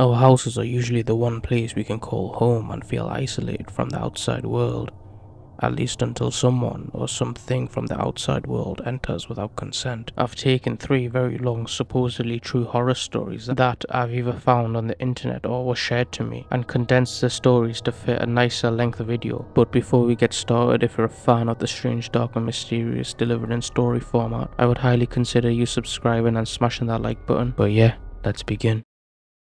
Our houses are usually the one place we can call home and feel isolated from the outside world, at least until someone or something from the outside world enters without consent. I've taken 3 very long, supposedly true horror stories that I've either found on the internet or were shared to me, and condensed the stories to fit a nicer length video. But before we get started, if you're a fan of the strange, dark and mysterious delivered in story format, I would highly consider you subscribing and smashing that like button. But yeah, let's begin.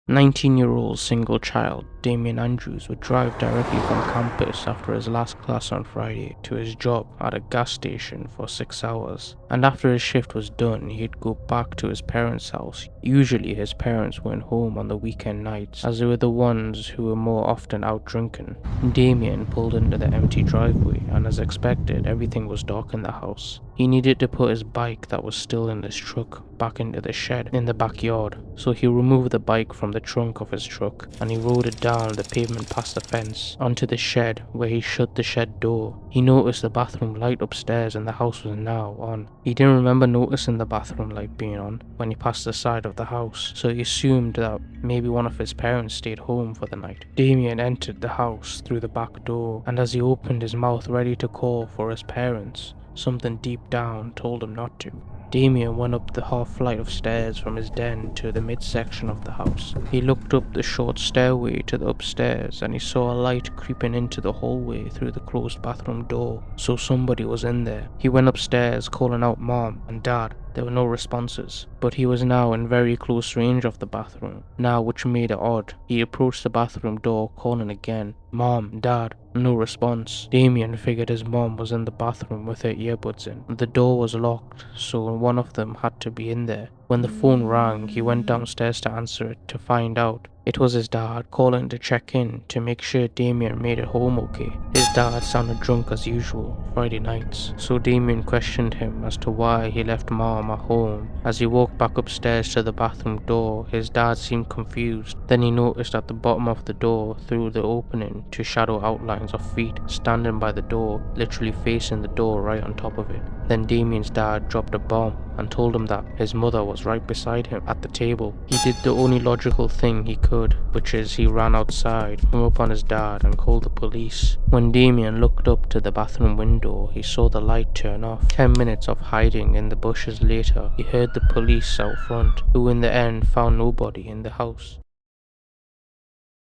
19-year-old single child Damien Andrews would drive directly from campus after his last class on Friday to his job at a gas station for 6 hours, and after his shift was done he'd go back to his parents' house. Usually his parents weren't home on the weekend nights, as they were the ones who were more often out drinking. Damien pulled into the empty driveway, and as expected, everything was dark in the house. He needed to put his bike that was still in his truck back into the shed in the backyard, so he removed the bike from the trunk of his truck and he rode it down the pavement past the fence onto the shed, where he shut the shed door. He noticed the bathroom light upstairs and the house was now on. He didn't remember noticing the bathroom light being on when he passed the side of the house, so he assumed that maybe one of his parents stayed home for the night. Damien entered the house through the back door, and as he opened his mouth ready to call for his parents, something deep down told him not to. Damien went up the half flight of stairs from his den to the midsection of the house. He looked up the short stairway to the upstairs and he saw a light creeping into the hallway through the closed bathroom door, so somebody was in there. He went upstairs calling out Mom and Dad. There were no responses, but he was now in very close range of the bathroom, now which made it odd. He approached the bathroom door calling again, Mom, Dad. No response. Damien figured his mom was in the bathroom with her earbuds in. The door was locked, so one of them had to be in there. When the phone rang, he went downstairs to answer it to find out it was his dad calling to check in to make sure Damien made it home okay. His dad sounded drunk as usual Friday nights, so Damien questioned him as to why he left Mom at home. As he walked back upstairs to the bathroom door, his dad seemed confused. Then he noticed at the bottom of the door, through the opening, 2 shadow outlines of feet standing by the door, literally facing the door right on top of it. Then Damien's dad dropped a bomb and told him that his mother was right beside him at the table. He did the only logical thing he could, which is he ran outside, hung up on his dad and called the police. When Damien looked up to the bathroom window, he saw the light turn off. 10 minutes of hiding in the bushes later, he heard the police out front, who in the end found nobody in the house.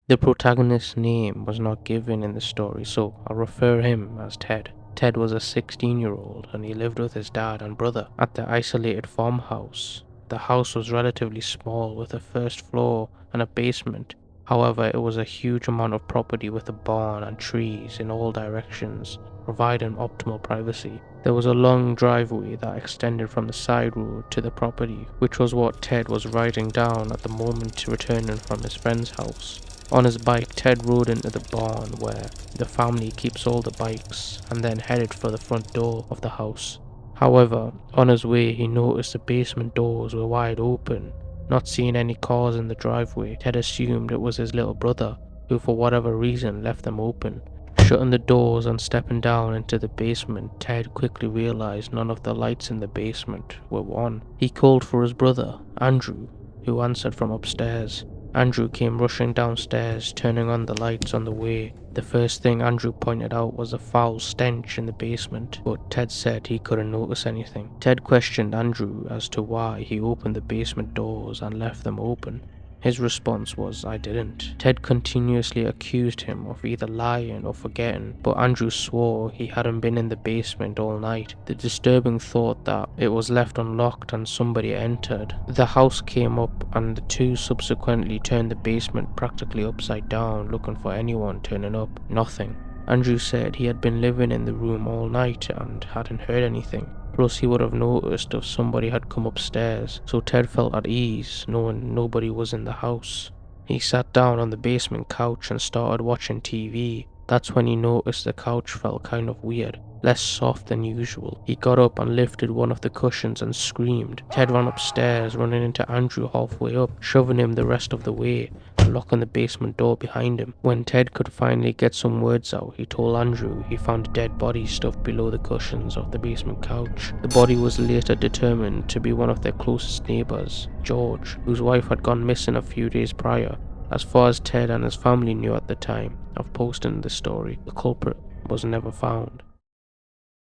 The protagonist's name was not given in the story, so I'll refer him as Ted. Ted was a 16-year-old and he lived with his dad and brother at the isolated farmhouse. The house was relatively small with a first floor and a basement. However, it was a huge amount of property with a barn and trees in all directions, providing optimal privacy. There was a long driveway that extended from the side road to the property, which was what Ted was riding down at the moment returning from his friend's house. On his bike, Ted rode into the barn where the family keeps all the bikes and then headed for the front door of the house. However, on his way he noticed the basement doors were wide open. Not seeing any cars in the driveway, Ted assumed it was his little brother, who for whatever reason left them open. Shutting the doors and stepping down into the basement, Ted quickly realized none of the lights in the basement were on. He called for his brother, Andrew, who answered from upstairs. Andrew came rushing downstairs, turning on the lights on the way. The first thing Andrew pointed out was a foul stench in the basement, but Ted said he couldn't notice anything. Ted questioned Andrew as to why he opened the basement doors and left them open. His response was, "I didn't." Ted continuously accused him of either lying or forgetting, but Andrew swore he hadn't been in the basement all night. The disturbing thought that it was left unlocked and somebody entered. The house came up and the two subsequently turned the basement practically upside down looking for anyone turning up. Nothing. Andrew said he had been living in the room all night and hadn't heard anything. Plus he would have noticed if somebody had come upstairs, so Ted felt at ease knowing nobody was in the house. He sat down on the basement couch and started watching TV. That's when he noticed the couch felt kind of weird, less soft than usual. He got up and lifted one of the cushions and screamed. Ted ran upstairs, running into Andrew halfway up, shoving him the rest of the way, and locking the basement door behind him. When Ted could finally get some words out, he told Andrew he found a dead body stuffed below the cushions of the basement couch. The body was later determined to be one of their closest neighbours, George, whose wife had gone missing a few days prior. As far as Ted and his family knew at the time of posting this story, the culprit was never found.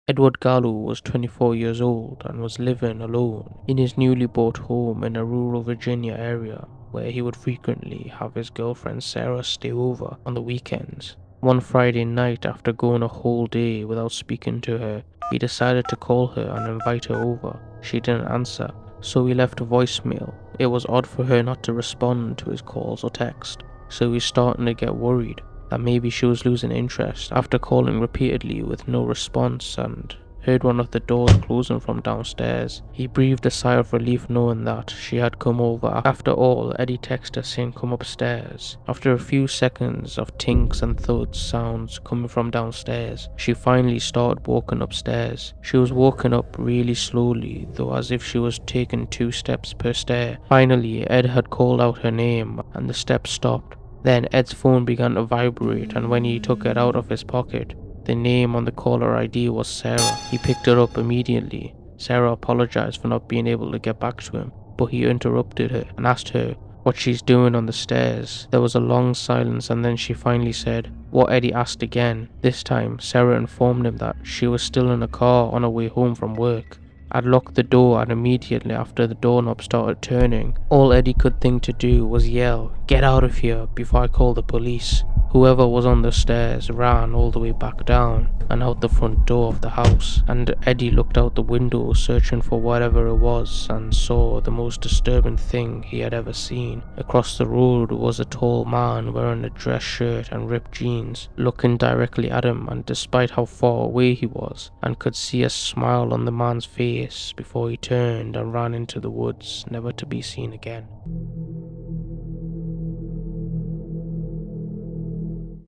Edward Gallo was 24 years old and was living alone in his newly bought home in a rural Virginia area where he would frequently have his girlfriend Sarah stay over on the weekends. One Friday night, after going a whole day without speaking to her, he decided to call her and invite her over. She didn't answer, so he left a voicemail. It was odd for her not to respond to his calls or text, so he was starting to get worried that maybe she was losing interest after calling repeatedly with no response, and heard one of the doors closing from downstairs. He breathed a sigh of relief knowing that she had come over. After all, Eddie texted her saying come upstairs. After a few seconds of tinks and thuds sounds coming from downstairs, she finally started walking upstairs. She was walking up really slowly, though as if she was taking 2 steps per stair. Finally, Ed had called out her name and the steps stopped. Then Ed's phone began to vibrate, and when he took it out of his pocket, the name on the caller ID was Sarah. He picked it up immediately. Sarah apologized for not being able to get back to him, but he interrupted her and asked her what she's doing on the stairs. There was a long silence, and then she finally said what Eddie asked again. This time, Sarah informed him that she was still in a car on her way home from work. I'd locked the door, and immediately after the doorknob started turning, all Eddie could think to do was yell, "Get out of here," before I call the police. Whoever was on the stairs ran all the way back down and out the front door of the house, and Eddie looked out the window searching for whatever it was and saw the most disturbing thing he had ever seen. Across the road was a tall man wearing a dress shirt and ripped jeans, looking directly at him, and despite how far away he was, and could see a smile on the man's face before he turned and ran into the woods, never to be seen again.